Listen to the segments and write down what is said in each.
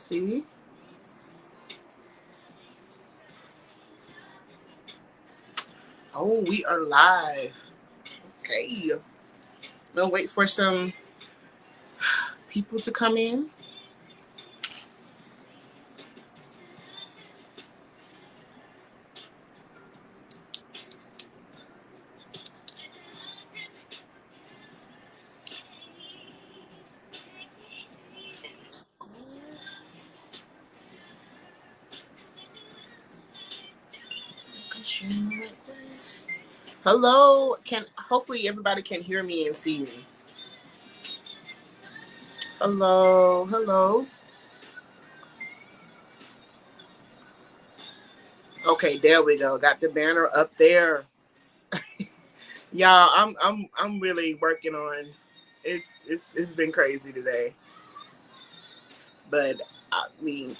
see. Oh, we are live. Okay. We'll wait for some people to come in. Hello. Hopefully everybody can hear me and see me. Hello. Hello. Okay, there we go. Got the banner up there. Y'all, I'm really working on it's been crazy today. But I mean,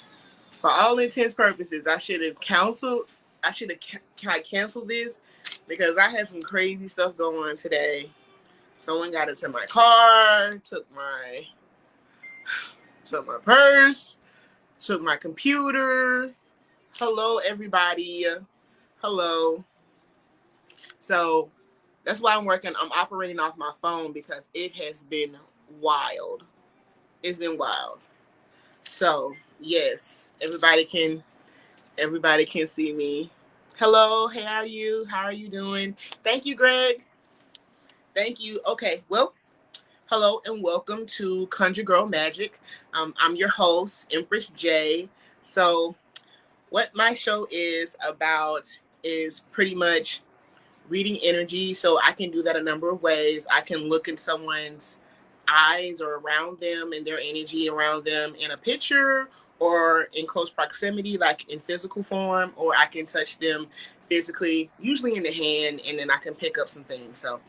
for all intents purposes, I should have canceled. I should have canceled this because I had some crazy stuff going on today. Someone got into my car, took my purse, took my computer. Hello, everybody. Hello. So that's why I'm operating off my phone because it has been wild. It's been wild. So yes, everybody can see me. Hello, how are you? How are you doing? Thank you, Greg. Thank you. Okay, well, hello and welcome to Conjure Magick. I'm your host, Empress J. So, what my show is about is pretty much reading energy. So, I can do that a number of ways. I can look in someone's eyes or around them and their energy around them in a picture or in close proximity, like in physical form, or I can touch them physically, usually in the hand, and then I can pick up some things. So,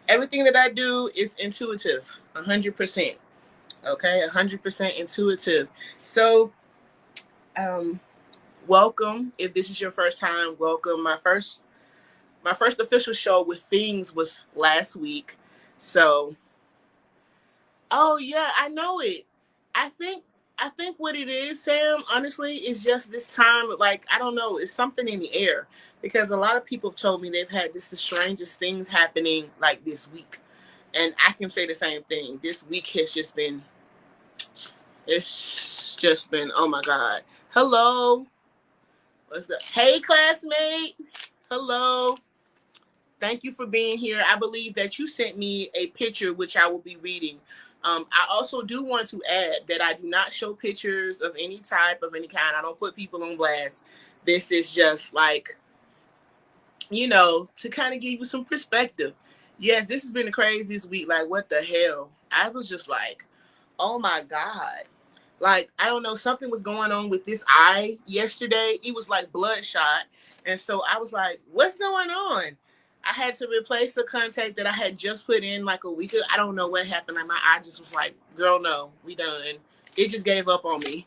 everything that I do is intuitive, 100%. Okay, 100% intuitive. So, welcome. If this is your first time, welcome. My first official show with Things was last week. So, oh yeah, I know it. I think I think what it is, Sam, honestly, is just this time, like, I don't know, it's something in the air. Because a lot of people have told me they've had just the strangest things happening like this week. And I can say the same thing. This week has just been, it's just been, oh my God. Hello. What's up? Hey, classmate. Hello. Thank you for being here. I believe that you sent me a picture, which I will be reading. I also do want to add that I do not show pictures of any type, of any kind. I don't put people on blast. This is just like, to kind of give you some perspective. Yes, this has been the craziest week. Like, what the hell? I was just like, oh my God. Like, I don't know, something was going on with this eye yesterday. It was like bloodshot. And so I was like, what's going on? I had to replace a contact that I had just put in like a week ago. I don't know what happened. Like, my eye just was like, girl, no, we done. It just gave up on me.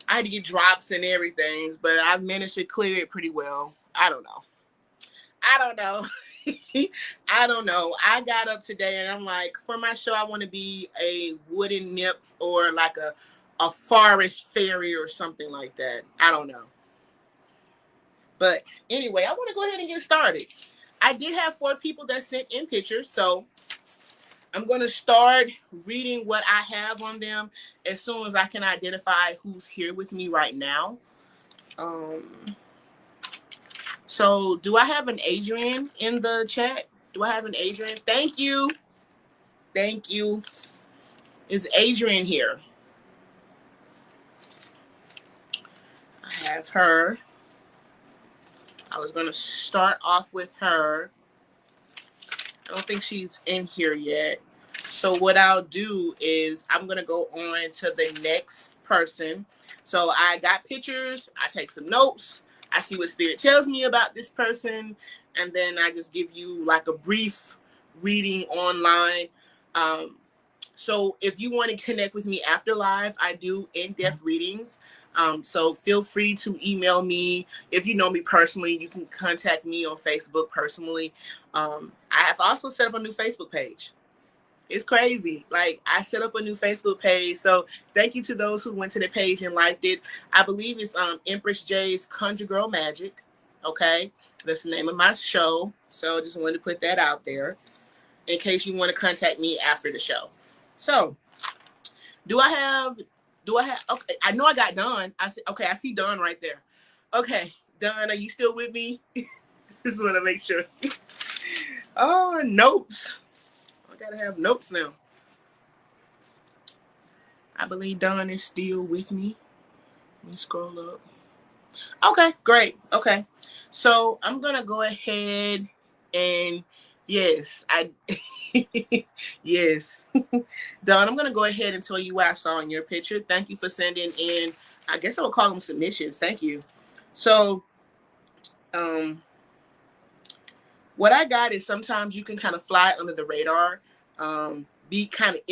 I had to get drops and everything, but I've managed to clear it pretty well. I don't know. I don't know. I don't know. I got up today and I'm like, for my show, I want to be a wooden nymph or like a forest fairy or something like that. I don't know. But anyway, I want to go ahead and get started. I did have 4 people that sent in pictures, so I'm going to start reading what I have on them as soon as I can identify who's here with me right now. So do I have an Adrian in the chat? Do I have an Adrian? Thank you. Thank you. Is Adrian here? I have her. I was going to start off with her. I don't think she's in here yet. So what I'll do is I'm going to go on to the next person. So I got pictures. I take some notes. I see what Spirit tells me about this person. And then I just give you like a brief reading online. So if you want to connect with me after live, I do in-depth readings. So feel free to email me. If you know me personally, you can contact me on Facebook personally. I have also set up a new Facebook page. It's crazy. Like, I set up a new Facebook page. So thank you to those who went to the page and liked it. I believe it's Empress J's Conjure Girl Magic. Okay. That's the name of my show. So just wanted to put that out there in case you want to contact me after the show. So do I have okay, I know I got Dawn. I see Dawn right there. Okay, Dawn, are you still with me? Just want to make sure. Oh, notes. I gotta have notes now. I believe Dawn is still with me. Let me scroll up. Okay, great. Okay. So I'm gonna go ahead and yes, yes. Dawn, I'm gonna go ahead and tell you what I saw in your picture. Thank you for sending in, I guess I would call them submissions. Thank you. So what I got is sometimes you can kind of fly under the radar, be kind of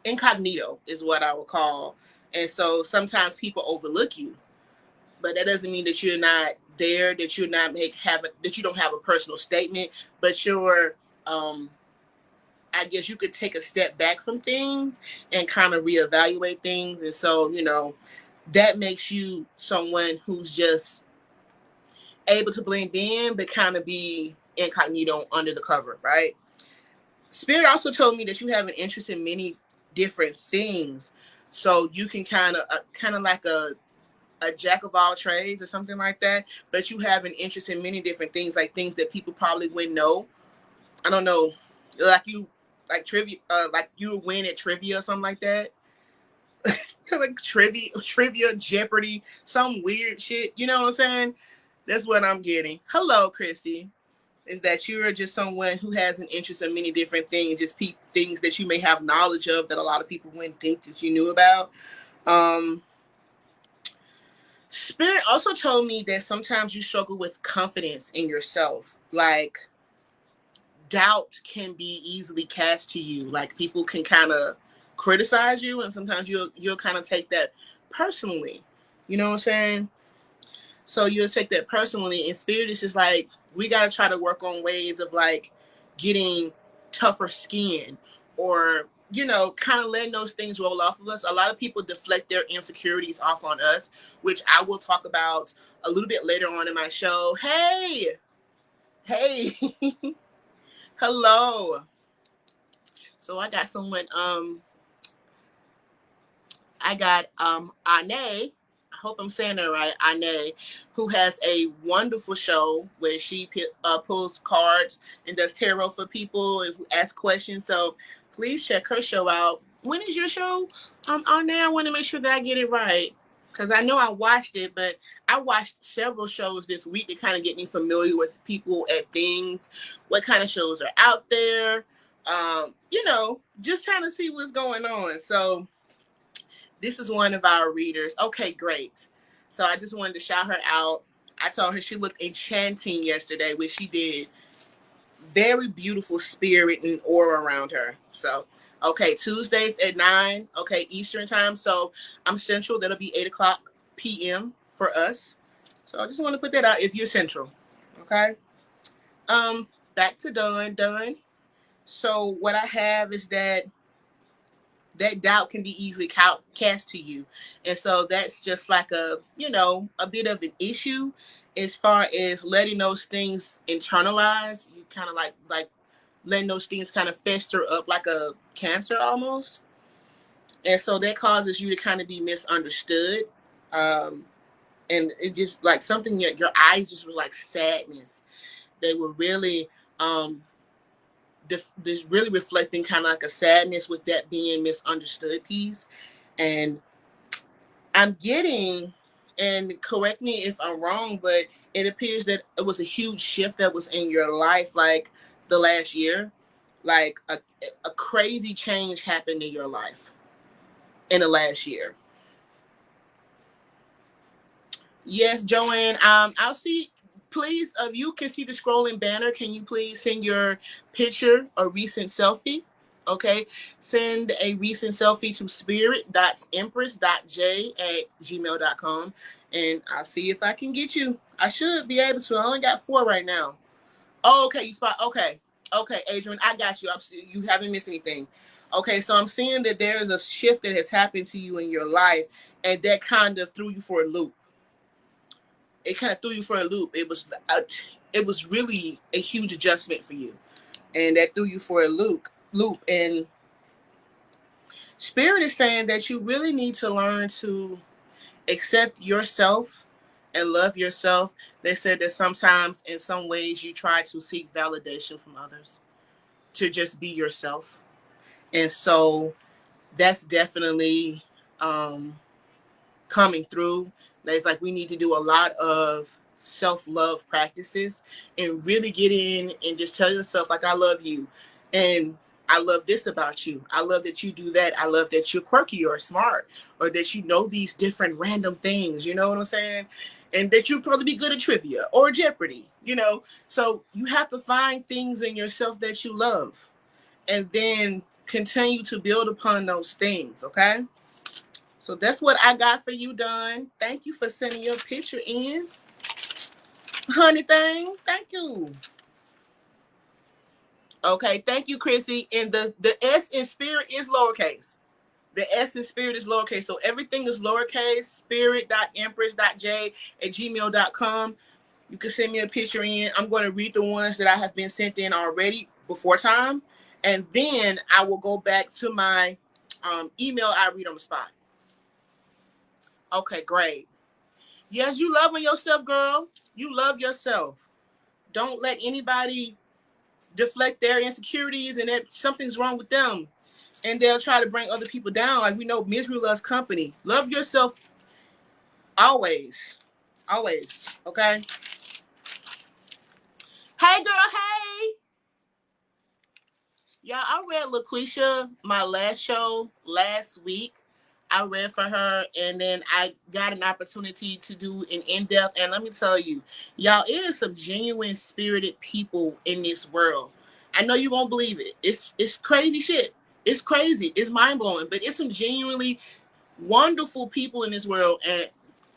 incognito is what I would call. And so sometimes people overlook you, but that doesn't mean that you're not there, that you're not that you don't have a personal statement, but you're, I guess you could take a step back from things and kind of reevaluate things. And so, that makes you someone who's just able to blend in, but kind of be incognito under the cover, right? Spirit also told me that you have an interest in many different things. So you can kind of like a jack of all trades or something like that, but you have an interest in many different things, like things that people probably wouldn't know. I don't know, like trivia, like you win at trivia or something like that. Like trivia, Jeopardy, some weird shit. You know what I'm saying? That's what I'm getting. Hello, Chrissy. Is that you're just someone who has an interest in many different things, just things that you may have knowledge of that a lot of people wouldn't think that you knew about. Spirit also told me that sometimes you struggle with confidence in yourself. Like, doubt can be easily cast to you. Like, people can kind of criticize you, and sometimes you'll kind of take that personally. You know what I'm saying? So you'll take that personally, and Spirit is just like, we got to try to work on ways of like getting tougher skin, or kind of letting those things roll off of us. A lot of people deflect their insecurities off on us, which I will talk about a little bit later on in my show. Hey, hello. So I got someone, Ane, I hope I'm saying that right, Ane, who has a wonderful show where she pulls cards and does tarot for people and who asks questions. So please check her show out. When is your show? Ane, I want to make sure that I get it right, because I know I watched it, but I watched several shows this week to kind of get me familiar with people at things, what kind of shows are out there, just trying to see what's going on. So this is one of our readers. Okay, great. So I just wanted to shout her out. I told her she looked enchanting yesterday, which she did. Very beautiful spirit and aura around her. So, okay, Tuesdays at 9, okay, Eastern time. So I'm Central. That'll be 8 o'clock p.m. for us. So I just want to put that out if you're Central. Okay. Back to Dawn. So what I have is that doubt can be easily cast to you. And so that's just like a bit of an issue as far as letting those things internalize. You kind of like letting those things kind of fester up like a cancer almost. And so that causes you to kind of be misunderstood. And it just like something your eyes just were like sadness. They were really this really reflecting kind of like a sadness with that being misunderstood piece. And I'm getting, and correct me if I'm wrong, but it appears that it was a huge shift that was in your life, like the last year, like a crazy change happened in your life in the last year. Yes, Joanne. I'll see. Please, if you can see the scrolling banner, can you please send your picture or recent selfie? Okay, send a recent selfie to spirit.empress.j@gmail.com, and I'll see if I can get you. I should be able to. I only got 4 right now. Oh, okay, you spot. Okay, Okay, Adrian, I got you. You haven't missed anything. Okay, so I'm seeing that there's a shift that has happened to you in your life, and that kind of threw you for a loop. It kind of threw you for a loop. It was really a huge adjustment for you, and that threw you for a loop. And Spirit is saying that you really need to learn to accept yourself and love yourself. They said that sometimes, in some ways, you try to seek validation from others to just be yourself. And so that's definitely um, coming through. It's like we need to do a lot of self-love practices and really get in and just tell yourself, like, I love you. And I love this about you. I love that you do that. I love that you're quirky or smart, or that you know these different random things. You know what I'm saying? And that you'll probably be good at trivia or Jeopardy, you know? So you have to find things in yourself that you love, and then continue to build upon those things, okay? So that's what I got for you, Don. Thank you for sending your picture in. Honey thing, thank you. Okay, thank you, Chrissy. And the S in spirit is lowercase. The S in spirit is lowercase. So everything is lowercase, spirit.empress.j@gmail.com. You can send me a picture in. I'm going to read the ones that I have been sent in already before time. And then I will go back to my email I read on the spot. Okay, great. Yes, you loving yourself, girl. You love yourself. Don't let anybody deflect their insecurities and that something's wrong with them. And they'll try to bring other people down. Like, we know misery loves company. Love yourself always. Always. Okay? Hey, girl, hey. Yeah, I read LaQuisha, my last show last week. I read for her, and then I got an opportunity to do an in-depth. And let me tell you, y'all, it is some genuine spirited people in this world. I know you won't believe it. It's crazy shit. It's crazy. It's mind-blowing. But it's some genuinely wonderful people in this world, and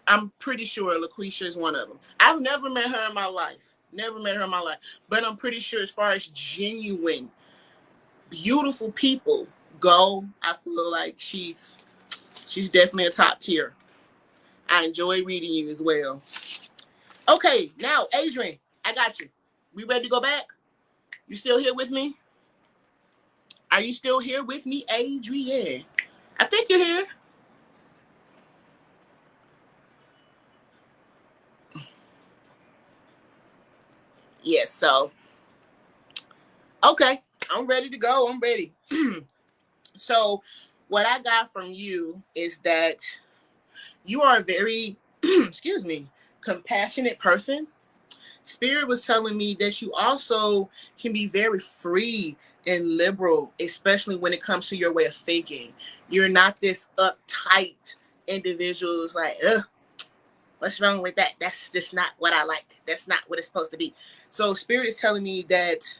I'm pretty sure LaQuisha is one of them. I've never met her in my life. Never met her in my life. But I'm pretty sure, as far as genuine, beautiful people go, I feel like she's definitely a top tier. I enjoy reading you as well. Okay, now, Adrian, I got you. We ready to go back? You still here with me? Are you still here with me, Adrian? I think you're here. Yes, so, okay, I'm ready to go. I'm ready. So, what I got from you is that you are a very, excuse me, compassionate person. Spirit was telling me that you also can be very free and liberal, especially when it comes to your way of thinking. You're not this uptight individual who's like, ugh, what's wrong with that? That's just not what I like. That's not what it's supposed to be. So Spirit is telling me that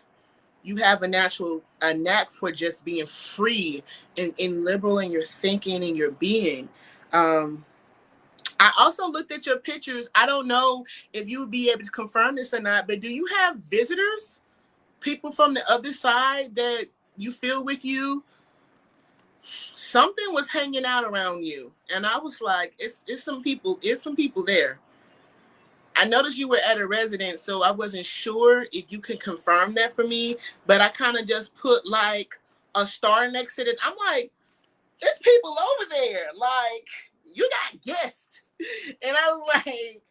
you have a knack for just being free and liberal in your thinking and your being. I also looked at your pictures. I don't know if you would be able to confirm this or not, but do you have visitors? People from the other side that you feel with you? Something was hanging out around you. And I was like, it's some people there. I noticed you were at a residence, so I wasn't sure if you could confirm that for me, but I kind of just put like a star next to it. I'm like, there's people over there. Like, you got guests. And I was like,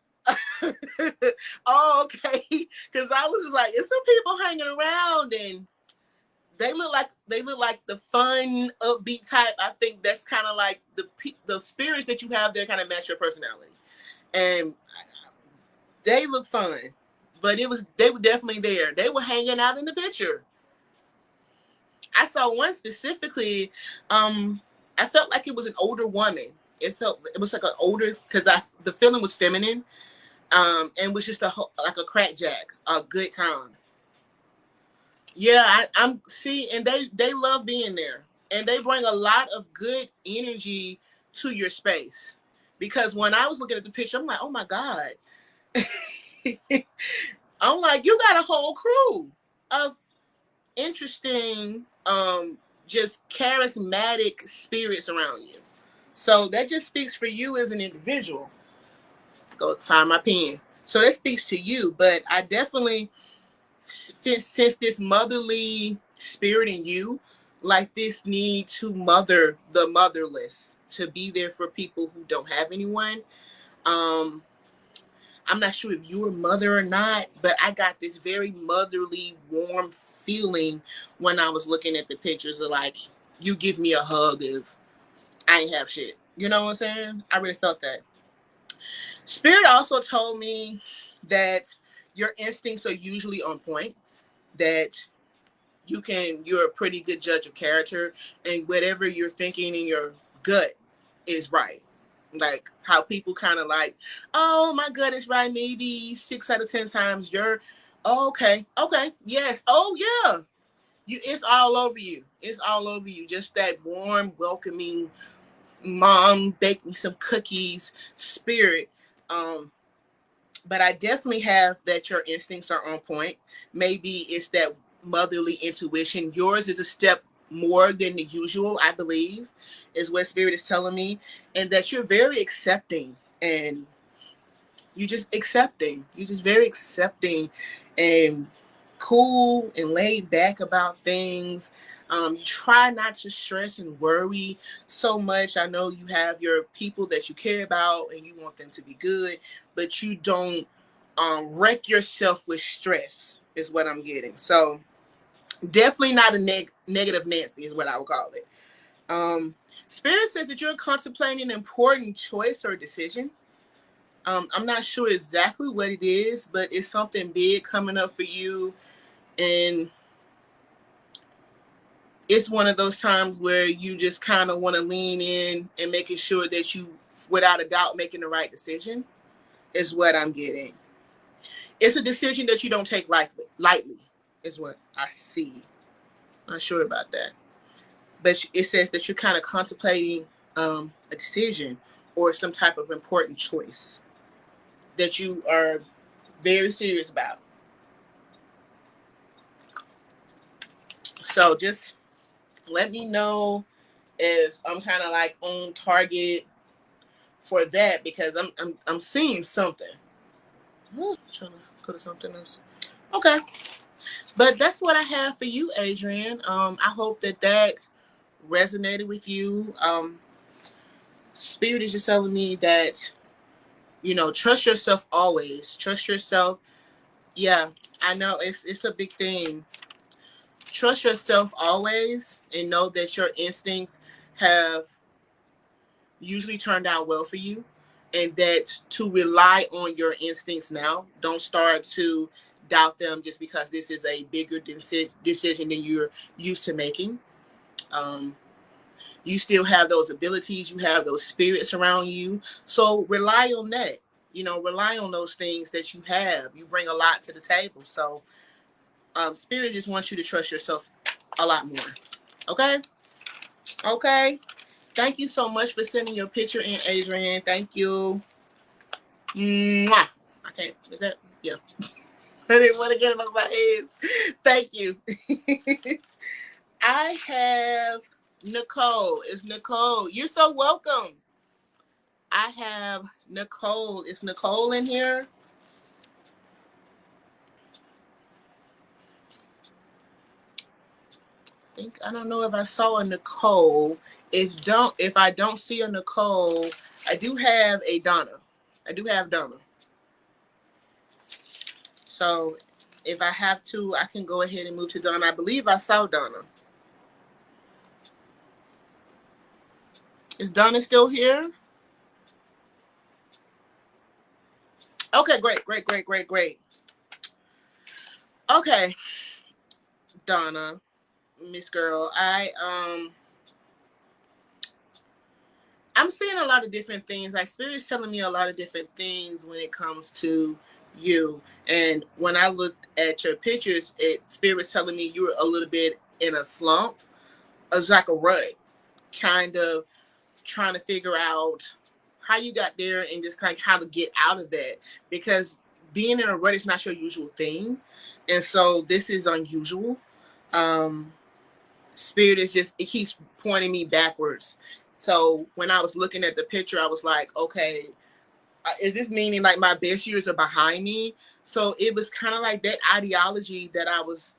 oh, okay. Because I was just like, it's some people hanging around, and they look like the fun, upbeat type. I think that's kind of like the spirits that you have there kind of match your personality. And they look fun. But they were definitely there. They were hanging out in the picture. I saw one specifically. I felt like it was an older woman. It was like an older, because the feeling was feminine, and was just like a crack jack, a good time. Yeah, I'm see, and they love being there, and they bring a lot of good energy to your space. Because when I was looking at the picture, I'm like, oh my god, I'm like, you got a whole crew of interesting, just charismatic spirits around you. So that just speaks for you as an individual. Go find my pen. So that speaks to you, but I definitely since this motherly spirit in you, like this need to mother the motherless, to be there for people who don't have anyone. Um, I'm not sure if you're a mother or not, but I got this very motherly, warm feeling when I was looking at the pictures of like, you give me a hug if I ain't have shit. You know what I'm saying? I really felt that. Spirit also told me that your instincts are usually on point, that you're a pretty good judge of character, and whatever you're thinking in your gut is right. Like how people kind of like, oh, my gut is right maybe 6 out of 10 times. You're okay, yes, oh yeah, it's all over you. It's all over you. Just that warm, welcoming, mom bake me some cookies spirit. um but I definitely have that your instincts are on point. Maybe it's that motherly intuition. Yours is a step more than the usual, I believe, is what Spirit is telling me. And that you're very accepting, and you just accepting. You're just very accepting and cool and laid back about things. You try not to stress and worry so much. I know you have your people that you care about and you want them to be good, but you don't wreck yourself with stress, is what I'm getting. So definitely not a negative Nancy, is what I would call it. Um, Spirit says that you're contemplating an important choice or decision. I'm not sure exactly what it is, but it's something big coming up for you. And it's one of those times where you just kind of want to lean in and making sure that you, without a doubt, making the right decision, is what I'm getting. It's a decision that you don't take lightly, is what I see. Not sure about that. But it says that you're kind of contemplating a decision or some type of important choice that you are very serious about. So just let me know if I'm kind of like on target for that, because I'm seeing something. Trying to go to something else. Okay, but that's what I have for you, Adrian. I hope that resonated with you. Spirit is just telling me that, trust yourself always. Trust yourself. Yeah, I know it's a big thing. Trust yourself always, and know that your instincts have usually turned out well for you, and that to rely on your instincts now. Don't start to doubt them just because this is a bigger decision than you're used to making. Um, you still have those abilities, you have those spirits around you. So rely on that. Rely on those things that you have. You bring a lot to the table. So Spirit just wants you to trust yourself a lot more. Okay? Okay. Thank you so much for sending your picture in, Adrian. Thank you. Mwah. I can't. Is that? Yeah. I didn't want to get it off my head. Thank you. I have Nicole. It's Nicole. You're so welcome. I have Nicole. Is Nicole in here? I don't know if I saw a Nicole. If I don't see a Nicole, I do have a Donna. I do have Donna. So if I have to, I can go ahead and move to Donna. I believe I saw Donna. Is Donna still here? Okay, great. Okay, Donna, Miss Girl, I'm seeing a lot of different things. Like Spirit's telling me a lot of different things when it comes to you. And when I looked at your pictures, Spirit's telling me you were a little bit in a slump. It's like a rut, kind of trying to figure out how you got there and just kind of how to get out of that, because being in a rut is not your usual thing, and so this is unusual. Um, Spirit is just, it keeps pointing me backwards. So when I was looking at the picture, I was like, okay, is this meaning like my best years are behind me? So it was kind of like that ideology that I was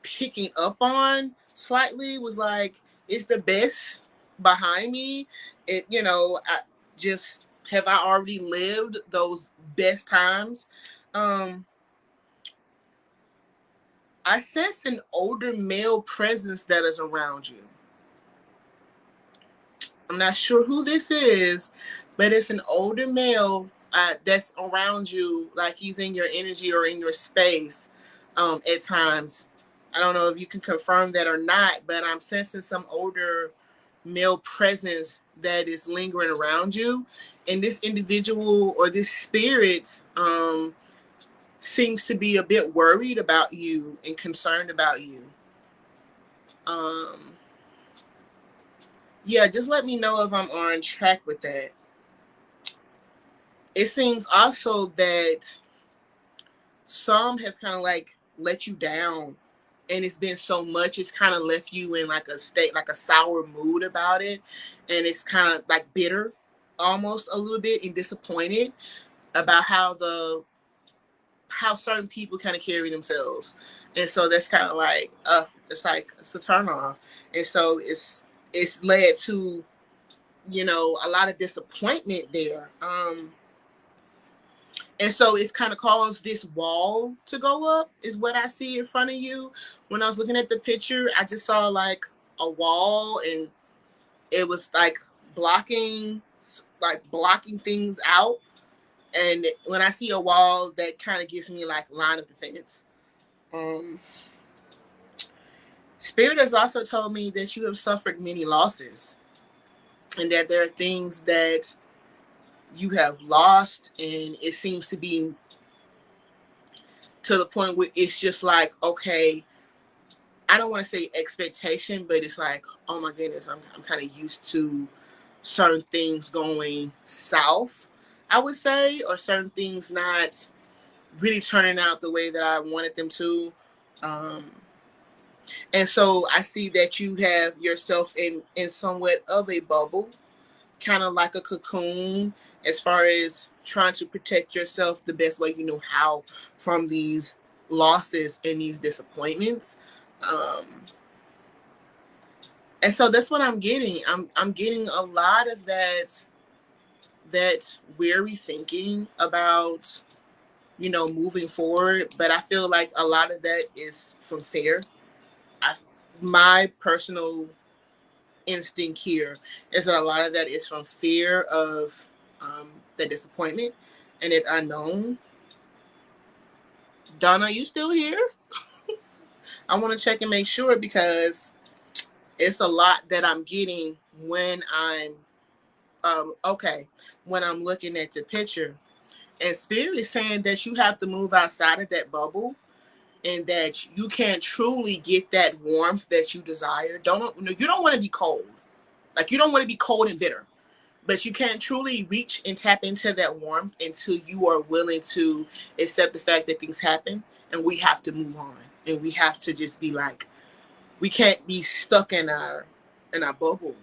picking up on slightly was like, it's the best behind me. It, I just, have I already lived those best times? Um, I sense an older male presence that is around you. I'm not sure who this is, but it's an older male that's around you, like he's in your energy or in your space at times. I don't know if you can confirm that or not, but I'm sensing some older male presence that is lingering around you. And this individual or this spirit seems to be a bit worried about you and concerned about you. Um, yeah, just let me know if I'm on track with that. It seems also that some have kind of like let you down, and it's been so much, it's kind of left you in like a state, like a sour mood about it, and it's kind of like bitter almost a little bit and disappointed about how certain people kind of carry themselves. And so that's kind of like it's a turn off. And so it's led to a lot of disappointment there. And so it's kind of caused this wall to go up, is what I see in front of you. When I was looking at the picture, I just saw like a wall, and it was blocking blocking things out. And when I see a wall, that kind of gives me like line of defense. Um, Spirit has also told me that you have suffered many losses, and that there are things that you have lost, and it seems to be to the point where it's just like, okay, I don't want to say expectation, but it's like, oh my goodness, I'm kind of used to certain things going south, I would say, or certain things not really turning out the way that I wanted them to. Um, and so I see that you have yourself in somewhat of a bubble, kind of like a cocoon, as far as trying to protect yourself the best way you know how from these losses and these disappointments. Um, and so that's what I'm getting. I'm getting a lot of that weary thinking about moving forward, but I feel like a lot of that is from fear. I My personal instinct here is that a lot of that is from fear of the disappointment and it unknown. Donna, you still here? I want to check and make sure, because it's a lot that I'm getting when I'm okay, when I'm looking at the picture. And Spirit is saying that you have to move outside of that bubble, and that you can't truly get that warmth that you desire. You don't want to be cold. Like, you don't want to be cold and bitter. But you can't truly reach and tap into that warmth until you are willing to accept the fact that things happen, and we have to move on. And we have to just be like, we can't be stuck in our bubble,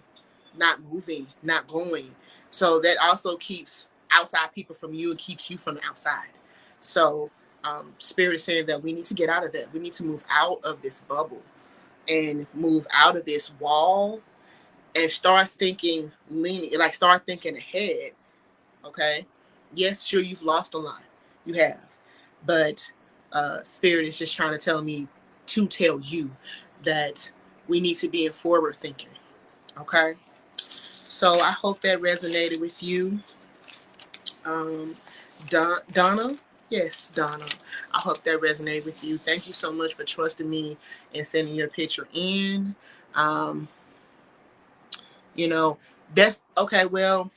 not moving, not going. So that also keeps outside people from you and keeps you from the outside. So Spirit is saying that we need to get out of that. We need to move out of this bubble and move out of this wall and start thinking start thinking ahead. Okay. Yes, sure, you've lost a lot. You have. But Spirit is just trying to tell me to tell you that we need to be in forward thinking. Okay. So I hope that resonated with you. Um, Donna? Yes, Donna. I hope that resonated with you. Thank you so much for trusting me and sending your picture in. Um, that's okay. Well,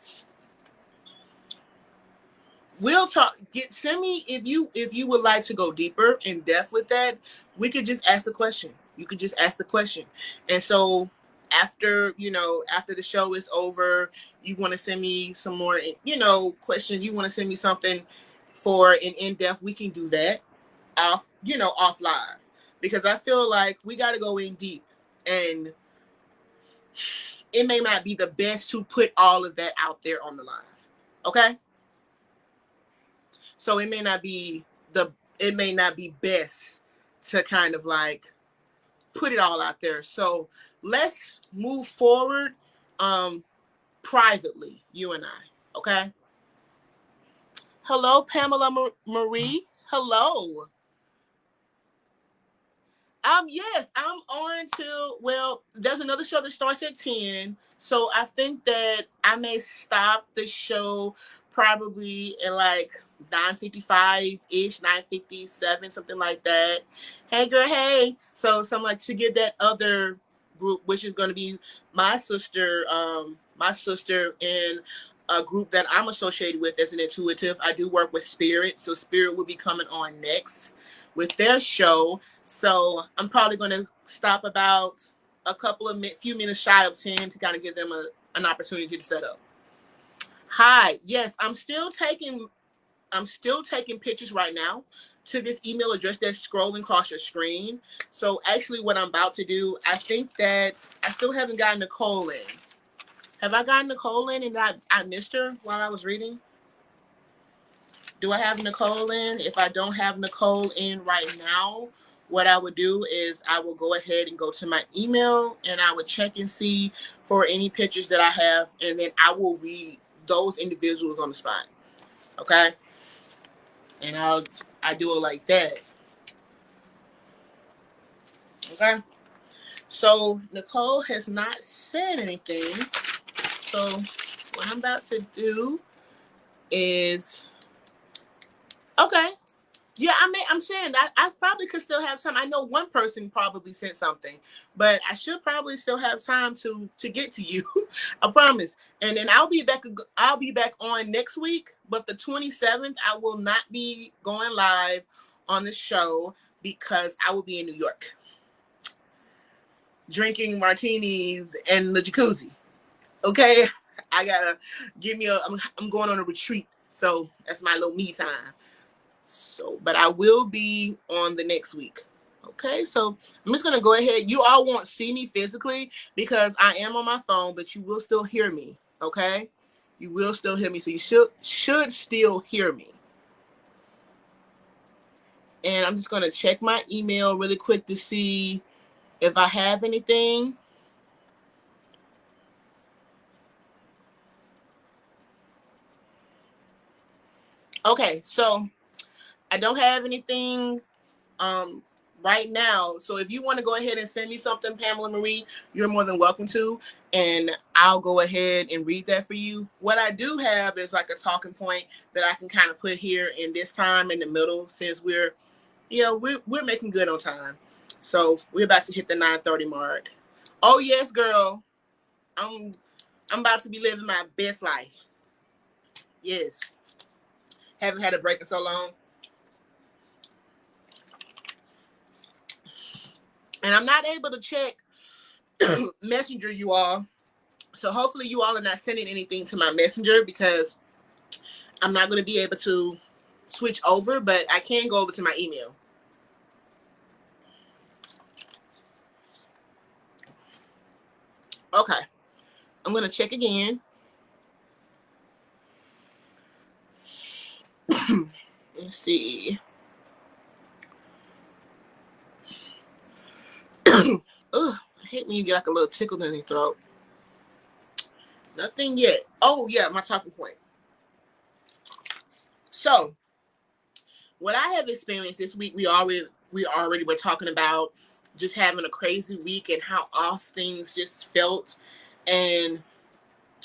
we'll talk. Send me if you would like to go deeper in depth with that. We could just ask the question. You could just ask the question, and so after the show is over, you want to send me some more questions. You want to send me something for an in depth. We can do that off live. because I feel like we got to go in deep, and it may not be the best to put all of that out there on the live. Okay? So it may not be best to kind of like put it all out there. So let's move forward privately, you and I. Okay? Hello, Pamela Marie. Hello. Yes, I'm on to, well, there's another show that starts at 10. So I think that I may stop the show probably at like 9:55-ish, 9:57, something like that. Hey girl, hey. So something like to get that other group, which is gonna be my sister in a group that I'm associated with as an intuitive. I do work with Spirit, so Spirit will be coming on next with their show. So I'm probably going to stop about few minutes shy of 10 to kind of give them an opportunity to set up. Hi, yes, I'm still taking pictures right now to this email address that's scrolling across your screen. So actually what I'm about to do, I think that I still haven't gotten Nicole in. Have I gotten Nicole in and I missed her while I was reading? Do I have Nicole in? If I don't have Nicole in right now, what I would do is I will go ahead and go to my email and I would check and see for any pictures that I have, and then I will read those individuals on the spot. Okay? And I do it like that. Okay? So Nicole has not said anything. So what I'm about to do is, okay. Yeah, I'm saying that I probably could still have time. I know one person probably sent something, but I should probably still have time to get to you. I promise. And then I'll be back on next week, but the 27th I will not be going live on the show because I will be in New York drinking martinis in the jacuzzi. Okay? I got to I'm going on a retreat. So that's my little me time. So, but I will be on the next week. Okay, so I'm just gonna go ahead. You all won't see me physically because I am on my phone, but you will still hear me. Okay, you will still hear me, so you should still hear me. And I'm just gonna check my email really quick to see if I have anything. Okay, so I don't have anything right now. So if you want to go ahead and send me something, Pamela Marie, you're more than welcome to, and I'll go ahead and read that for you. What I do have is like a talking point that I can kind of put here in this time in the middle, since we're making good on time. So we're about to hit the 9:30 mark. Oh yes, girl. I'm about to be living my best life. Yes. Haven't had a break in so long. And I'm not able to check Messenger, you all. So hopefully you all are not sending anything to my Messenger because I'm not going to be able to switch over, but I can go over to my email. Okay. I'm going to check again. Let's see. Ugh, I hate when you get like a little tickle in your throat. Nothing yet. Oh, yeah, my talking point. So, what I have experienced this week, we already were talking about just having a crazy week and how off things just felt. And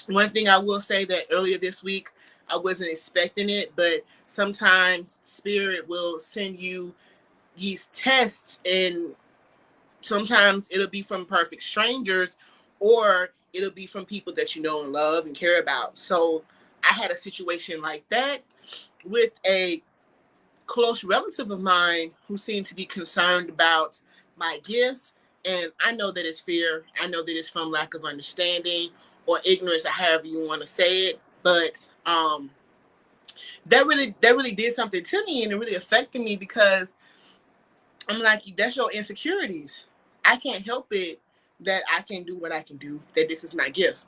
one thing I will say that earlier this week, I wasn't expecting it, but sometimes Spirit will send you these tests, and sometimes it'll be from perfect strangers, or it'll be from people that you know and love and care about. So I had a situation like that with a close relative of mine who seemed to be concerned about my gifts. And I know that it's fear. I know that it's from lack of understanding or ignorance, or however you want to say it. But that really did something to me, and it really affected me because I'm like, that's your insecurities. I can't help it that I can do what I can do, that this is my gift.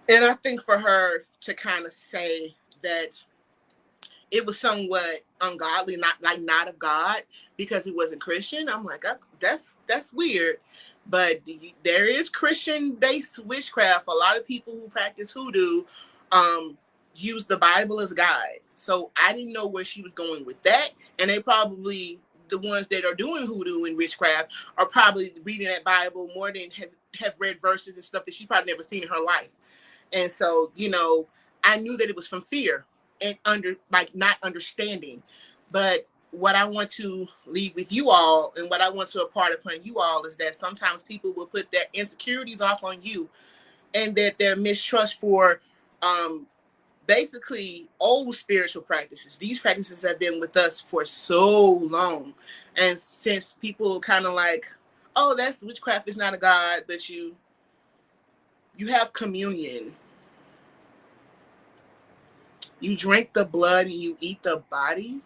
And I think for her to kind of say that it was somewhat ungodly, not of God, because he wasn't Christian. I'm like, oh, that's weird. But there is Christian-based witchcraft. A lot of people who practice hoodoo um, use the Bible as guide. So I didn't know where she was going with that. And they probably, the ones that are doing hoodoo and witchcraft, are probably reading that Bible more than have read verses and stuff that she's probably never seen in her life. And so, I knew that it was from fear and not understanding. But what I want to leave with you all, and what I want to impart upon you all, is that sometimes people will put their insecurities off on you, and that their mistrust for basically old spiritual practices. These practices have been with us for so long. And since people kind of like, oh, that's witchcraft is not a god, but you have communion. You drink the blood and you eat the body.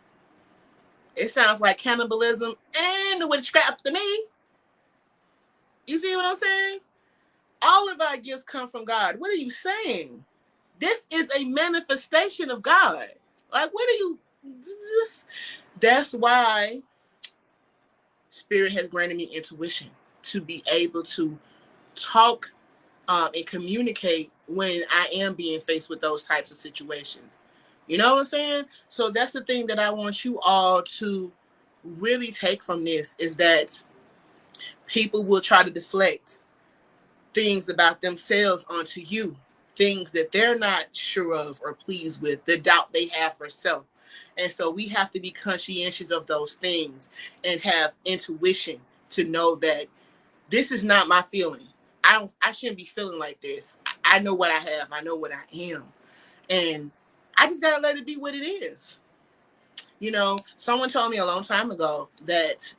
It sounds like cannibalism and witchcraft to me. You see what I'm saying? All of our gifts come from God. What are you saying? This is a manifestation of God. Like, what are you? That's why Spirit has granted me intuition to be able to talk and communicate when I am being faced with those types of situations. You know what I'm saying? So that's the thing that I want you all to really take from this, is that people will try to deflect things about themselves onto you, things that they're not sure of or pleased with, the doubt they have for self. And so we have to be conscientious of those things and have intuition to know that this is not my feeling. I shouldn't be feeling like this. I know what I have. I know what I am. And I just gotta let it be what it is. Someone told me a long time ago that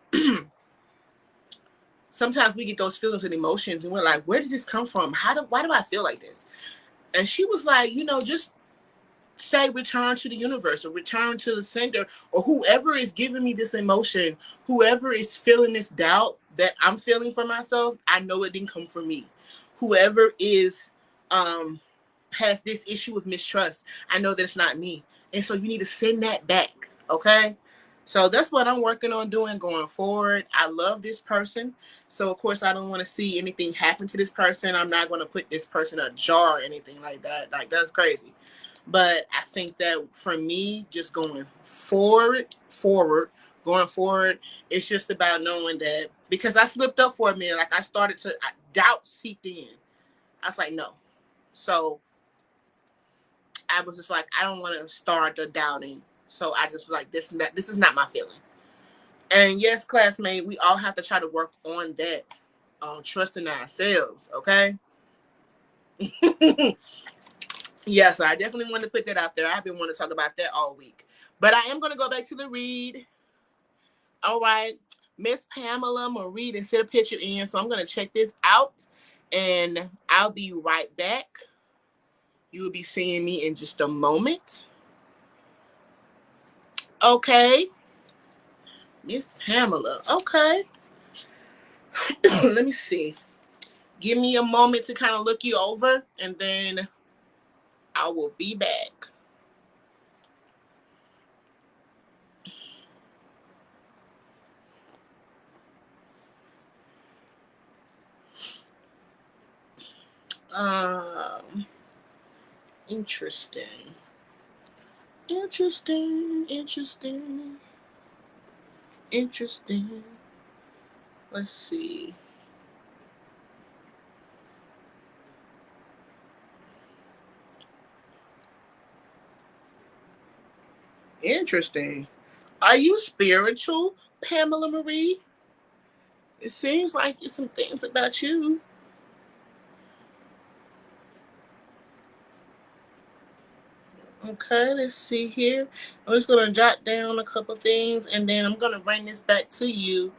sometimes we get those feelings and emotions and we're like, where did this come from? Why do I feel like this? And she was like, just say return to the universe, or return to the center, or whoever is giving me this emotion, whoever is feeling this doubt that I'm feeling for myself, I know it didn't come from me. Whoever is has this issue of mistrust, I know that it's not me. And so you need to send that back. Okay. So that's what I'm working on doing going forward. I love this person. So of course I don't want to see anything happen to this person. I'm not going to put this person in a jar or anything like that. Like, that's crazy. But I think that for me, just going forward, it's just about knowing that, because I slipped up for a minute. Like, doubt seeped in. I was like, no. So I was just like, I don't want to start the doubting. So I just was like, this is not my feeling. And yes, classmate, we all have to try to work on that, trusting ourselves. Okay. Yes, I definitely want to put that out there. I've been wanting to talk about that all week. But I am going to go back to the read. All right. Miss Pamela Marie and sent a picture in. So I'm going to check this out. And I'll be right back. You will be seeing me in just a moment. Okay. Miss Pamela. Okay. Let me see. Give me a moment to kind of look you over, and then I will be back. Interesting. Let's see. Interesting. Are you spiritual, Pamela Marie? It seems like it's some things about you. Okay, let's see here. I'm just going to jot down a couple things, and then I'm going to bring this back to you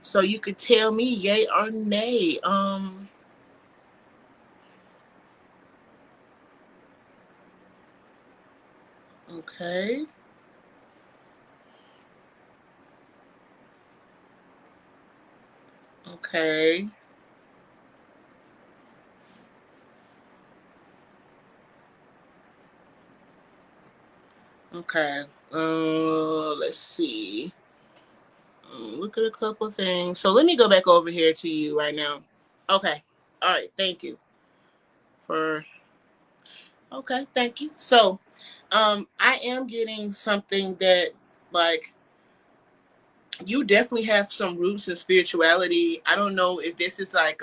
so you could tell me yay or nay. Okay. Okay. Okay. Let's see. Look at a couple things. So let me go back over here to you right now. Okay. All right. Thank you for. Okay. Thank you. So, I am getting something that, like, you definitely have some roots in spirituality. I don't know if this is like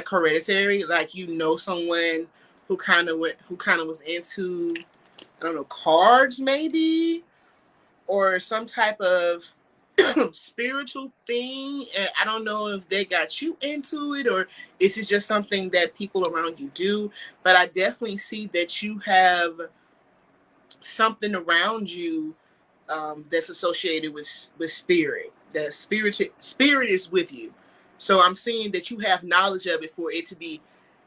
hereditary, like someone who kind of was into, I don't know, cards maybe, or some type of spiritual thing. And I don't know if they got you into it or this is just something that people around you do. But I definitely see that you have something around you that's associated with spirit. That spirit is with you. So I'm seeing that you have knowledge of it for it to be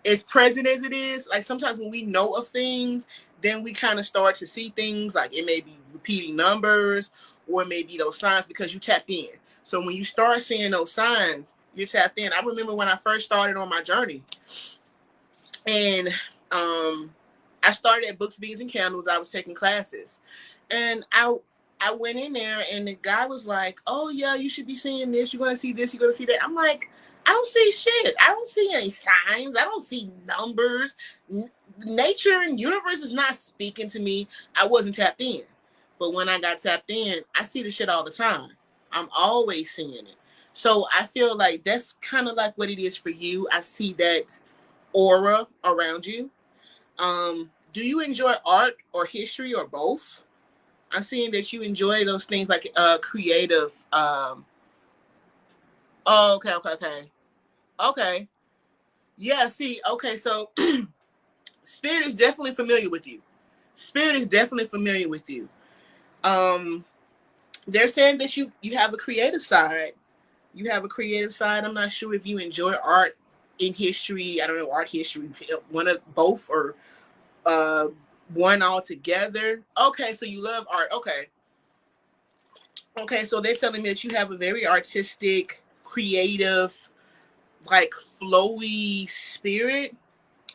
as present as it is. Like sometimes when we know of things, then we kind of start to see things like it may be repeating numbers or maybe those signs because you tapped in. So when you start seeing those signs, you're tapped in. I remember when I first started on my journey, and I started at Books, Beans, and Candles. I was taking classes, and I went in there, and the guy was like, "Oh yeah, you should be seeing this. You're gonna see this. You're gonna see that." I'm like, "I don't see shit. I don't see any signs. I don't see numbers. Nature and universe is not speaking to me. I wasn't tapped in. But when I got tapped in, I see the shit all the time. I'm always seeing it. So I feel like that's kind of like what it is for you. I see that aura around you. Do you enjoy art or history or both? I'm seeing that you enjoy those things like creative. Oh, okay, okay, okay, okay. Yeah. See, okay. So spirit is definitely familiar with you. Spirit is definitely familiar with you. Um, they're saying that you have a creative side. You have a creative side. I'm not sure if you enjoy art in history. I don't know, art history, one of both or uh one altogether. Okay, so you love art. Okay. Okay, so they're telling me that you have a very artistic, creative, like flowy spirit.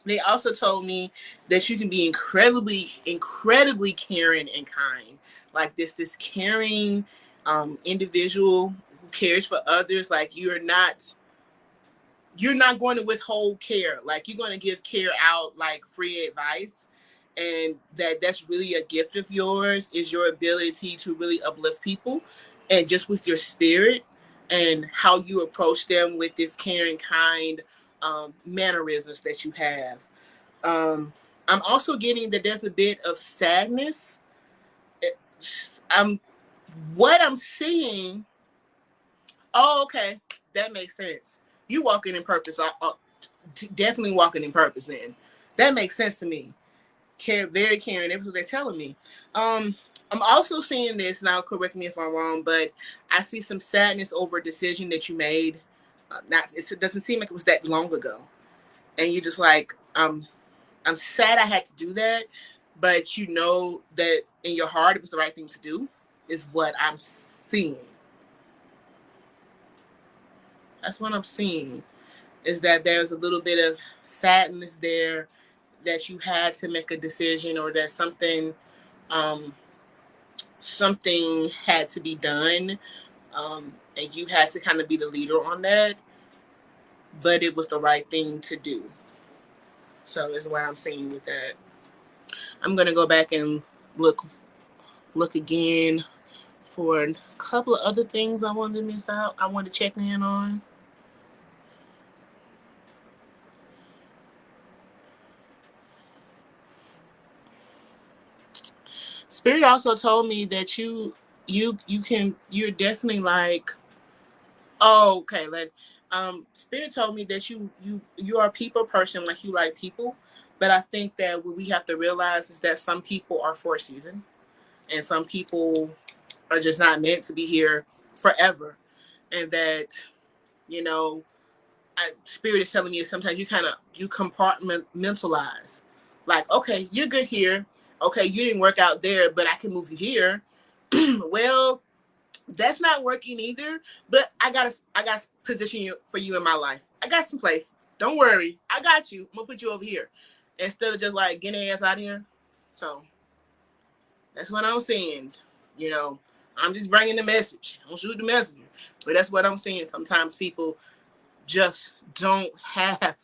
They also told me that you can be incredibly caring and kind. Like this caring individual who cares for others. Like you're not going to withhold care. Like you're going to give care out like free advice. And that's really a gift of yours is your ability to really uplift people and just with your spirit and how you approach them with this caring kind mannerisms that you have. I'm also getting that there's a bit of sadness. I'm what I'm seeing. Oh, okay, that makes sense. You walking in purpose. Definitely walking in purpose. Then that makes sense to me. Very caring. That's what they're telling me. I'm also seeing this now. Correct me if I'm wrong, but I see some sadness over a decision that you made. Not it doesn't seem like it was that long ago, and you're just like, I'm sad I had to do that, but you know that in your heart it was the right thing to do. Is what I'm seeing. That's what I'm seeing. Is that there's a little bit of sadness there that you had to make a decision or that um, something had to be done, and you had to kind of be the leader on that, but it was the right thing to do. So is what I'm seeing with that. I'm gonna go back and look again for a couple of other things I wanted to miss out. I wanted to check in on. Spirit also told me that you're definitely like, oh, okay. Like, Spirit told me that you are a people person, like you like people. But I think that what we have to realize is that some people are for a season, and some people are just not meant to be here forever. And that you know, Spirit is telling me sometimes you compartmentalize. Like, okay, you're good here. Okay, you didn't work out there, but I can move you here. Well, That's not working either. But I got position you for you in my life. I got some place. Don't worry. I got you. I'm gonna put you over here instead of just like getting ass out of here. So that's what I'm saying. You know, I'm just bringing the message. I'm shoot the messenger. But that's what I'm saying. Sometimes people just don't have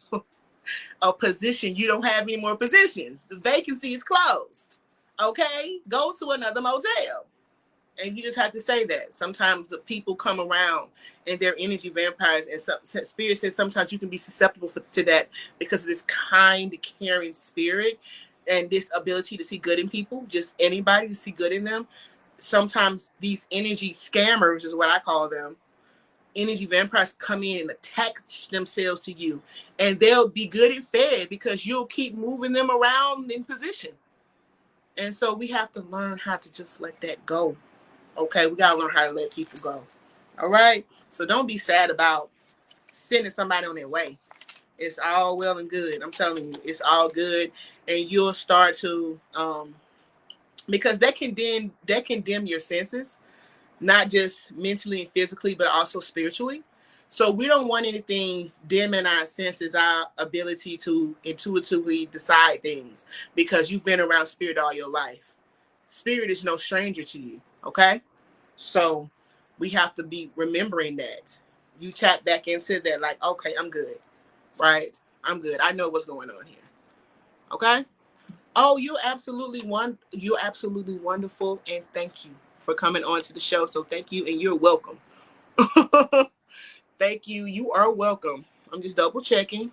a position. You don't have any more positions. The vacancy is closed. Okay? Go to another motel. And you just have to say that. Sometimes the people come around and they're energy vampires, and spirit says sometimes you can be susceptible to that because of this kind, caring spirit and this ability to see good in people, just anybody to see good in them. Sometimes these energy scammers is what I call them. Energy vampires come in and attach themselves to you, and they'll be good and fed because you'll keep moving them around in position. And so we have to learn how to just let that go. Okay, we gotta learn how to let people go. All right. So don't be sad about sending somebody on their way. It's all well and good. I'm telling you, it's all good, and you'll start to because that can dim your senses, not just mentally and physically, but also spiritually. So we don't want anything dimming our senses, our ability to intuitively decide things, because you've been around spirit all your life. Spirit is no stranger to you. Okay. So we have to be remembering that. You tap back into that, like, okay, I'm good, right? I'm good. I know what's going on here. Okay. Oh, you're absolutely wonderful, and thank you for coming on to the show. So thank you, and you're welcome. Thank you. You are welcome. I'm just double checking.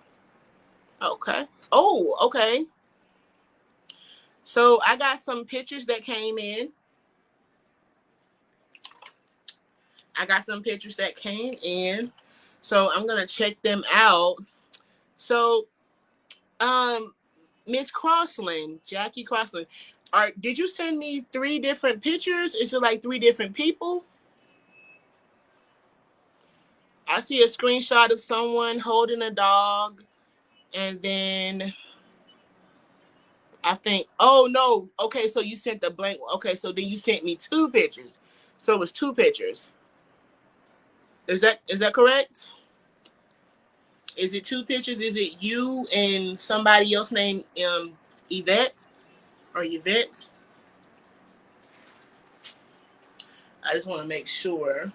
Okay. Oh, okay. So I got some pictures that came in. So I'm gonna check them out. So, Miss Crossland, Jackie Crossland, did you send me 3 different pictures? Is it like 3 different people? I see a screenshot of someone holding a dog, and then I think, oh no, okay, so you sent the blank. Okay, so then you sent me 2 pictures. So it was 2 pictures. Is that correct? Is it 2 pictures? Is it you and somebody else named Yvette or Yvette? I just want to make sure.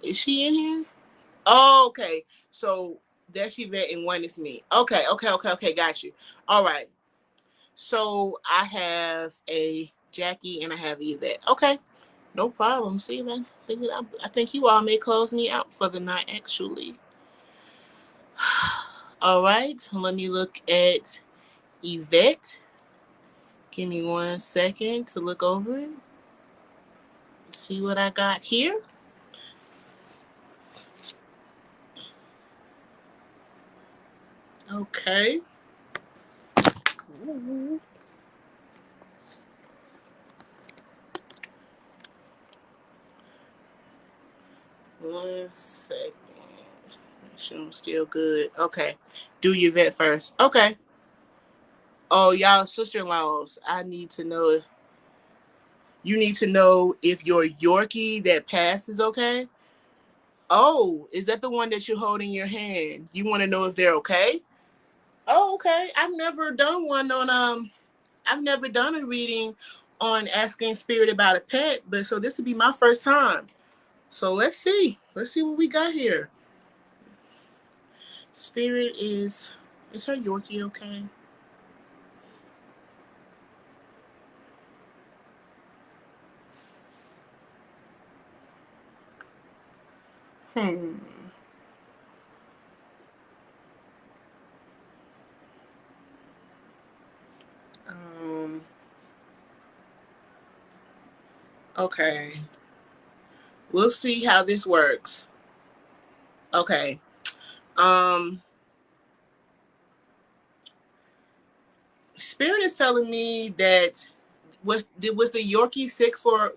Is she in here? Oh, okay. So that's Yvette and one is me. Okay. Got you. All right. So I have a Jackie and I have Yvette. Okay. No problem. See, man. I think you all may close me out for the night, actually. All right. Let me look at Yvette. Give me 1 second to look over it. See what I got here. Okay. Ooh. 1 second. Make sure I'm still good. Okay. Do Yvette first. Okay. Oh, y'all sister-in-laws, I need to know if you need to know if your Yorkie that passed is okay. Oh, is that the one that you hold in your hand? You want to know if they're okay? Oh, okay. I've never done a reading on asking spirit about a pet, but so this would be my first time. So let's see. Let's see what we got here. Spirit is her Yorkie okay? Hmm. Um. Okay. We'll see how this works. Okay. Um. Spirit is telling me that was the Yorkie sick for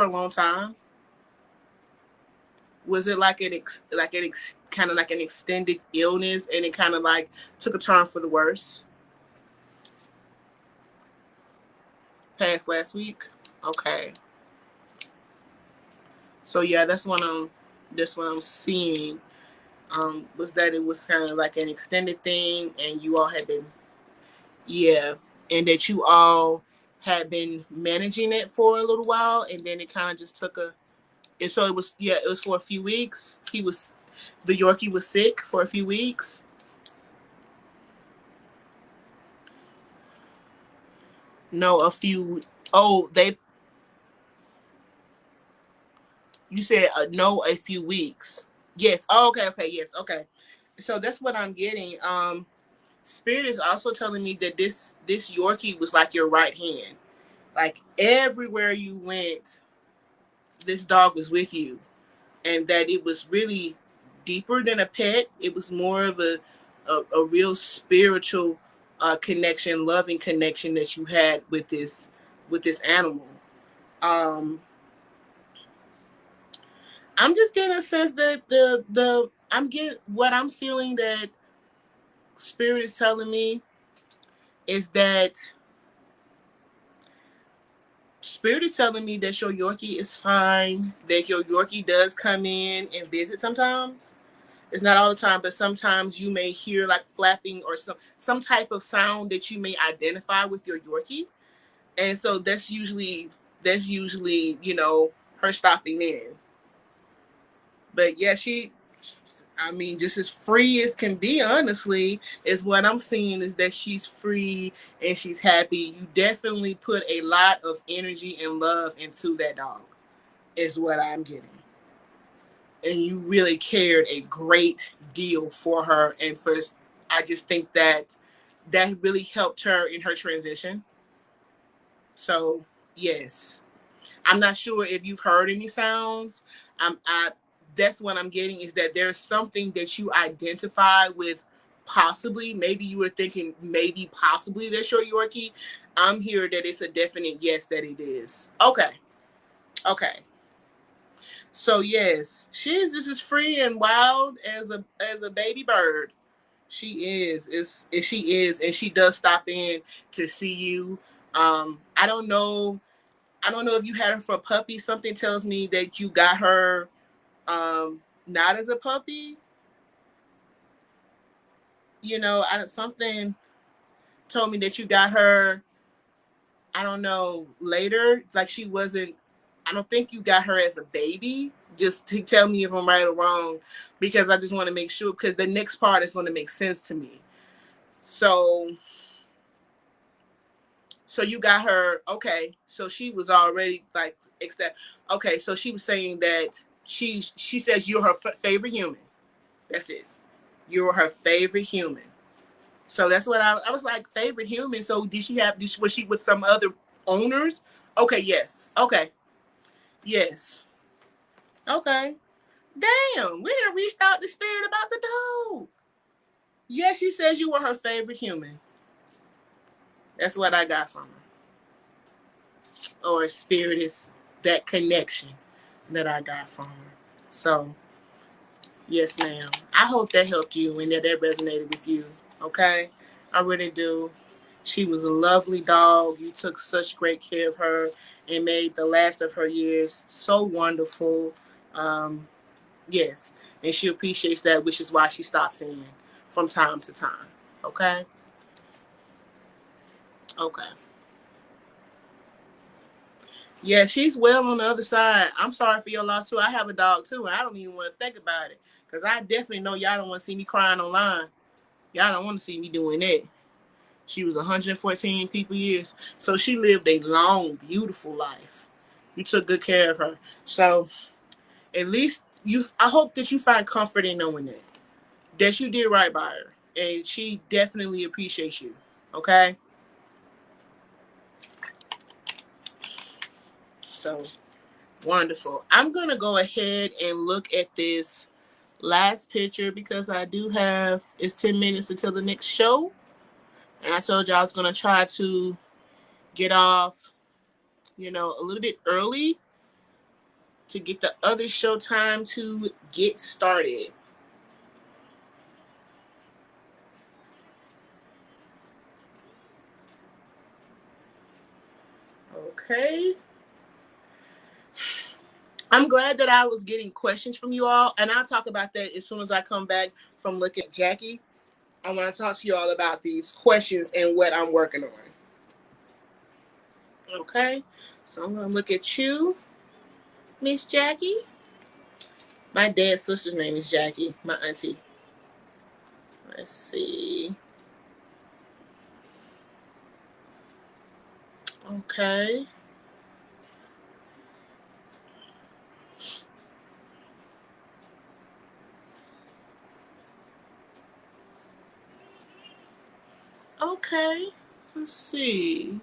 a long time? Was it like kind of like an extended illness, and it kind of like took a turn for the worse? Past last week. Okay. So yeah, that's what I'm seeing. Was that it was kind of like an extended thing, and you all had been, yeah, and that you all had been managing it for a little while, and then it kind of just took a. And so it was, yeah, it was for a few weeks. The Yorkie was sick for a few weeks. No, a few. Oh, you said no, a few weeks. Yes. Oh, okay. Okay. Yes. Okay. So that's what I'm getting. Spirit is also telling me that this Yorkie was like your right hand. Like everywhere you went, this dog was with you, and that it was really deeper than a pet. It was more of a real spiritual connection, loving connection that you had with this animal. Um, I'm just getting a sense that the I'm getting what I'm feeling that Spirit is telling me is that Spirit is telling me that your Yorkie is fine, that your Yorkie does come in and visit sometimes. It's not all the time, but sometimes you may hear like flapping or some type of sound that you may identify with your Yorkie. And so that's usually, her stopping in. But yeah, I mean, just as free as can be, honestly, is what I'm seeing is that she's free and she's happy. You definitely put a lot of energy and love into that dog, is what I'm getting. And you really cared a great deal for her. And first, I just think that really helped her in her transition. So, yes. I'm not sure if you've heard any sounds. I That's what I'm getting is that there's something that you identify with. Possibly, maybe you were thinking, maybe possibly that's your Yorkie. I'm here that it's a definite yes that it is. Okay, okay. So yes, she is just as free and wild as a baby bird. She is she is, and she does stop in to see you. I don't know. I don't know if you had her for a puppy. Something tells me that you got her not as a puppy. Something told me that you got her, I don't know, later. Like she wasn't, I don't think you got her as a baby. Just to tell me if I'm right or wrong, because I just want to make sure, because the next part is going to make sense to me. So, so you got her, okay. So she was already like, okay. So she was saying that she says you're her favorite human. That's it. You're her favorite human. So that's what I was like, favorite human. So was she with some other owners? Okay, yes. Okay, yes. Okay. Damn, we didn't reach out to Spirit about the dog. Yes, she says you were her favorite human. That's what I got from her. Or Spirit is that connection that I got from her. So, yes, ma'am. I hope that helped you and that resonated with you. Okay? I really do. She was a lovely dog. You took such great care of her and made the last of her years so wonderful. Um, yes. And she appreciates that, which is why she stops in from time to time. Okay? Okay. Yeah, she's well on the other side. I'm sorry for your loss too. I have a dog too, and I don't even want to think about it. Because I definitely know y'all don't want to see me crying online. Y'all don't want to see me doing that. She was 114 people years. So she lived a long, beautiful life. You took good care of her. So at least I hope that you find comfort in knowing that. That you did right by her. And she definitely appreciates you. Okay? So wonderful. I'm gonna go ahead and look at this last picture because I do have it's 10 minutes until the next show. And I told you I was gonna try to get off, a little bit early to get the other show time to get started. Okay. I'm glad that I was getting questions from you all, and I'll talk about that as soon as I come back from looking at Jackie. I want to talk to you all about these questions and what I'm working on. Okay, so I'm gonna look at you, Miss Jackie. My dad's sister's name is Jackie, my auntie. Let's see. Okay. Okay. Let's see.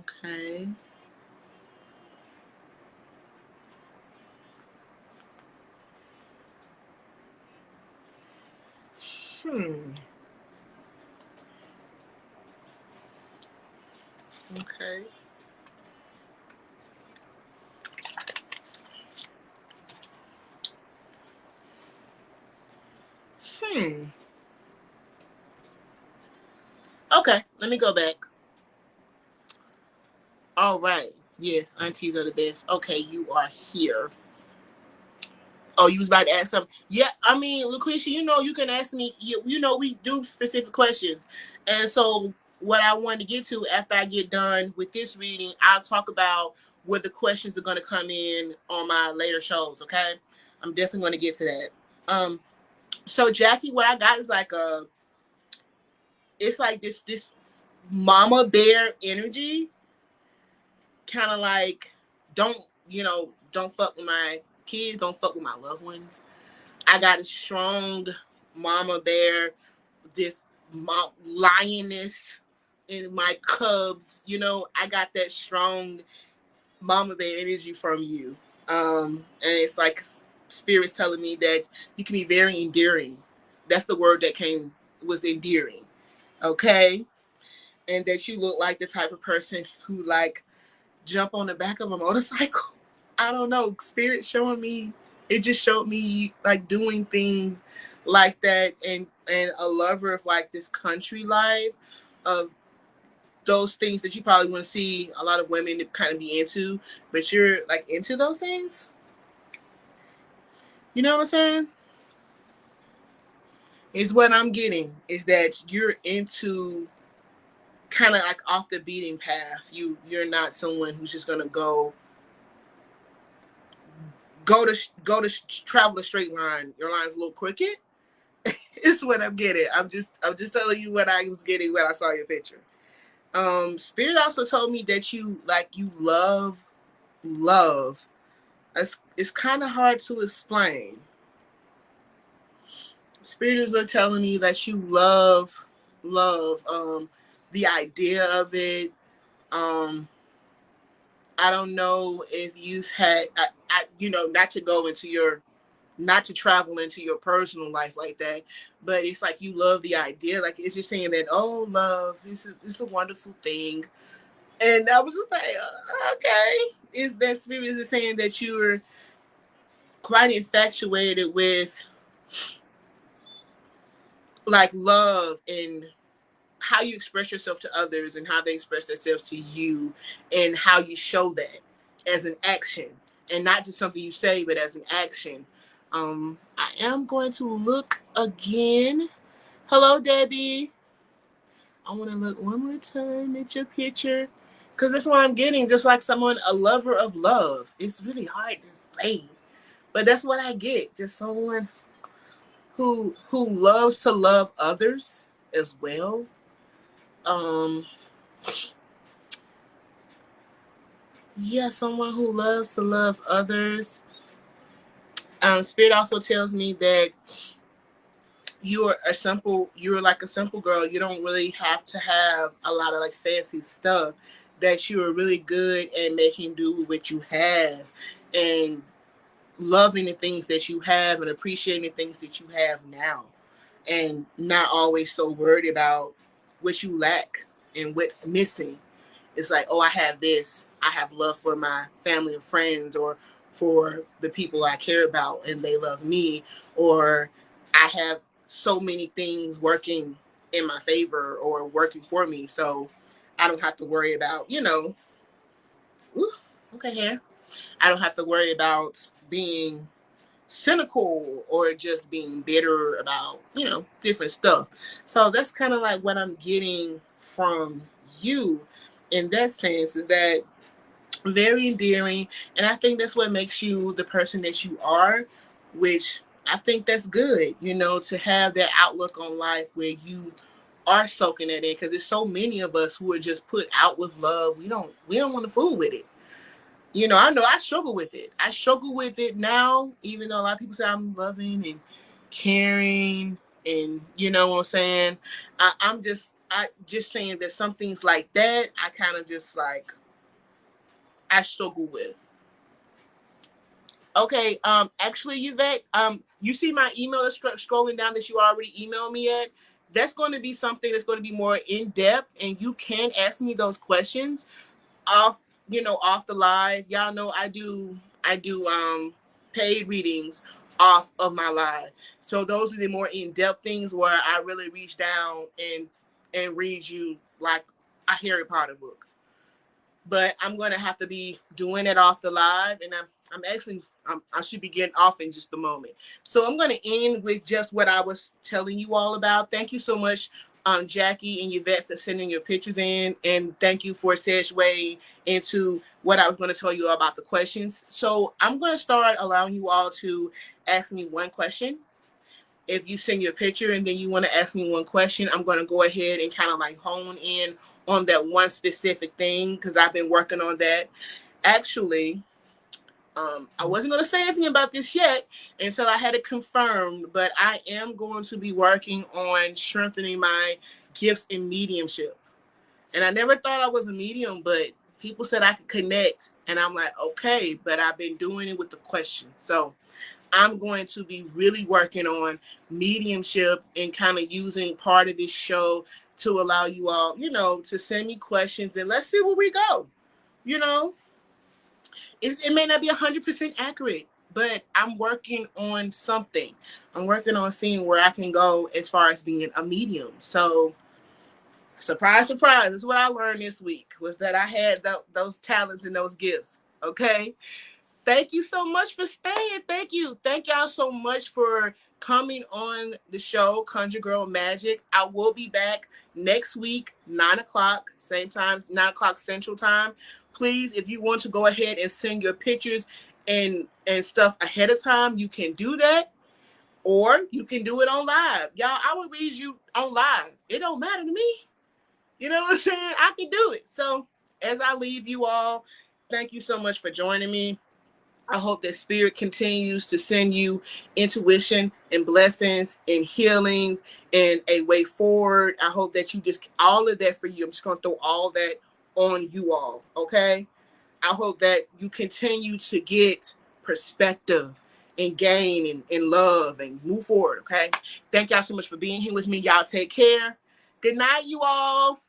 Okay. Hmm. Okay. Hmm. Okay. Let me go back. All right. Yes, aunties are the best. Okay, you are here. Oh, you was about to ask something. Yeah, I mean, Lucretia, you can ask me. We do specific questions, and so what I want to get to after I get done with this reading, I'll talk about where the questions are going to come in on my later shows. Okay, I'm definitely going to get to that. So Jackie, what I got is like it's like this mama bear energy, kind of like don't don't fuck with my kids, don't fuck with my loved ones. I got a strong mama bear, this lioness in my cubs. I got that strong mama bear energy from you. And it's like spirits telling me that you can be very endearing. That's the word that came, was endearing. Okay. And that you look like the type of person who like jump on the back of a motorcycle. I don't know. Spirit showing me, it just showed me like doing things like that, and a lover of like this country life, of those things that you probably want to see a lot of women kind of be into, but you're like into those things. You know what I'm saying? Is what I'm getting is that you're into kind of like off the beating path. You're not someone who's just gonna go to travel a straight line. Your line's a little crooked. It's what I'm getting. I'm just telling you what I was getting when I saw your picture. Spirit also told me that you love. It's kind of hard to explain. Spirits are telling me that you love the idea of it. Um, I don't know if you've had not to go into your not to travel into your personal life like that, but it's like you love the idea. Like it's just saying that, oh, love, it's a wonderful thing. And I was just like, okay. Is that spirit is saying that you're quite infatuated with like love and how you express yourself to others and how they express themselves to you, and how you show that as an action, and not just something you say, but as an action. I am going to look again. Hello, Debbie. I want to look one more time at your picture, because that's what I'm getting. Just like someone, a lover of love. It's really hard to explain, but that's what I get. Just someone who loves to love others as well. Um, yeah, someone who loves to love others. Spirit also tells me that you're like a simple girl. You don't really have to have a lot of like fancy stuff. That you are really good at making do with what you have, and loving the things that you have, and appreciating the things that you have now, and not always so worried about what you lack and what's missing. It's like, oh, I have this. I have love for my family and friends, or for the people I care about and they love me, or I have so many things working in my favor or working for me. So I don't have to worry about, ooh, okay, here. I don't have to worry about being cynical or just being bitter about, different stuff. So that's kind of like what I'm getting from you in that sense, is that very endearing. And I think that's what makes you the person that you are, which I think that's good, to have that outlook on life where you are soaking it in, because there's so many of us who are just put out with love. We don't want to fool with it. I know I struggle with it. I struggle with it now, even though a lot of people say I'm loving and caring, and you know what I'm saying. I just saying that some things like that I kind of just like I struggle with. Okay, actually, Yvette, you see my email that's scrolling down that you already emailed me at. That's going to be something that's going to be more in depth, and you can ask me those questions off the live. Y'all know I do paid readings off of my live. So those are the more in-depth things where I really reach down and read you like a Harry Potter book. But I'm going to have to be doing it off the live, and I should be getting off in just a moment. So I'm going to end with just what I was telling you all about. Thank you so much, Jackie and Yvette, for sending your pictures in, and thank you for segueing into what I was going to tell you about the questions. So I'm going to start allowing you all to ask me one question. If you send your picture and then you want to ask me one question, I'm going to go ahead and kind of like hone in on that one specific thing, because I've been working on that. Actually, I wasn't going to say anything about this yet until I had it confirmed, but I am going to be working on strengthening my gifts in mediumship. And I never thought I was a medium, but people said I could connect. And I'm like, okay, but I've been doing it with the questions. So I'm going to be really working on mediumship and kind of using part of this show to allow you all, to send me questions, and let's see where we go. You know, it may not be 100% accurate, but I'm working on something. I'm working on seeing where I can go as far as being a medium. So, surprise, surprise, this is what I learned this week, was that I had those talents and those gifts. Okay. Thank you so much for staying. Thank you. Thank y'all so much for coming on the show, Conjure Girl Magic. I will be back next week, 9 o'clock, same time, 9 o'clock Central Time. Please, if you want to go ahead and send your pictures and stuff ahead of time, you can do that. Or you can do it on live. Y'all, I will read you on live. It don't matter to me. You know what I'm saying? I can do it. So as I leave you all, thank you so much for joining me. I hope that spirit continues to send you intuition and blessings and healings and a way forward. I hope that you just, all of that for you. I'm just going to throw all that on you all. Okay. I hope that you continue to get perspective and gain and love and move forward. Okay. Thank y'all so much for being here with me. Y'all take care. Good night, you all.